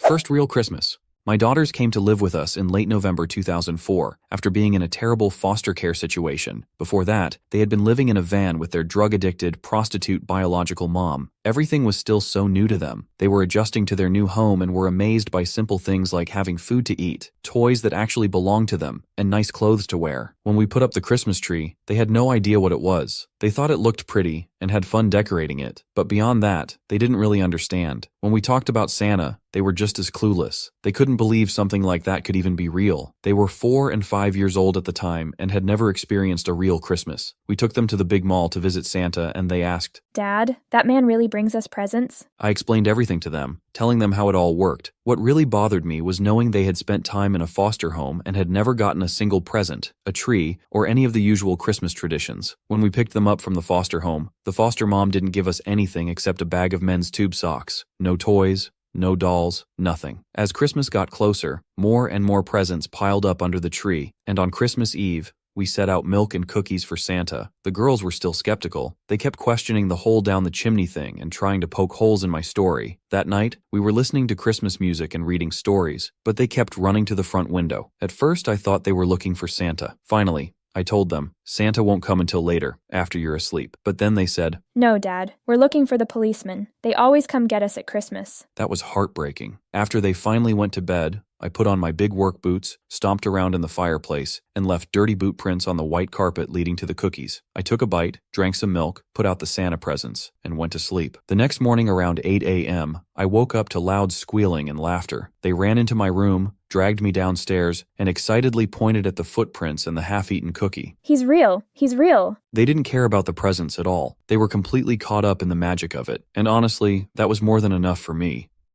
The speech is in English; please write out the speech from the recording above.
First real Christmas. My daughters came to live with us in late November 2004 after being in a terrible foster care situation. Before that, they had been living in a van with their drug-addicted, prostitute biological mom. Everything was still so new to them. They were adjusting to their new home and were amazed by simple things like having food to eat, toys that actually belonged to them, and nice clothes to wear. When we put up the Christmas tree, they had no idea what it was. They thought it looked pretty and had fun decorating it, but beyond that, they didn't really understand. When we talked about Santa, they were just as clueless. They couldn't believe something like that could even be real. They were 4 and 5 years old at the time and had never experienced a real Christmas. We took them to the big mall to visit Santa and they asked, "Dad, that man really brings us presents?" I explained everything to them, telling them how it all worked. What really bothered me was knowing they had spent time in a foster home and had never gotten a single present, a tree, or any of the usual Christmas traditions. When we picked them up from the foster home, the foster mom didn't give us anything except a bag of men's tube socks. No toys, no dolls, nothing. As Christmas got closer, more and more presents piled up under the tree, and on Christmas Eve, we set out milk and cookies for Santa. The girls were still skeptical. They kept questioning the hole down the chimney thing and trying to poke holes in my story. That night, we were listening to Christmas music and reading stories, but they kept running to the front window. At first, I thought they were looking for Santa. Finally, I told them, Santa won't come until later, after you're asleep. But then they said, "No, Dad. We're looking for the policeman. They always come get us at Christmas." That was heartbreaking. After they finally went to bed, I put on my big work boots, stomped around in the fireplace, and left dirty boot prints on the white carpet leading to the cookies. I took a bite, drank some milk, put out the Santa presents, and went to sleep. The next morning around 8 a.m., I woke up to loud squealing and laughter. They ran into my room, dragged me downstairs, and excitedly pointed at the footprints and the half-eaten cookie. "He's real. He's real." They didn't care about the presents at all. They were completely caught up in the magic of it. And honestly, that was more than enough for me.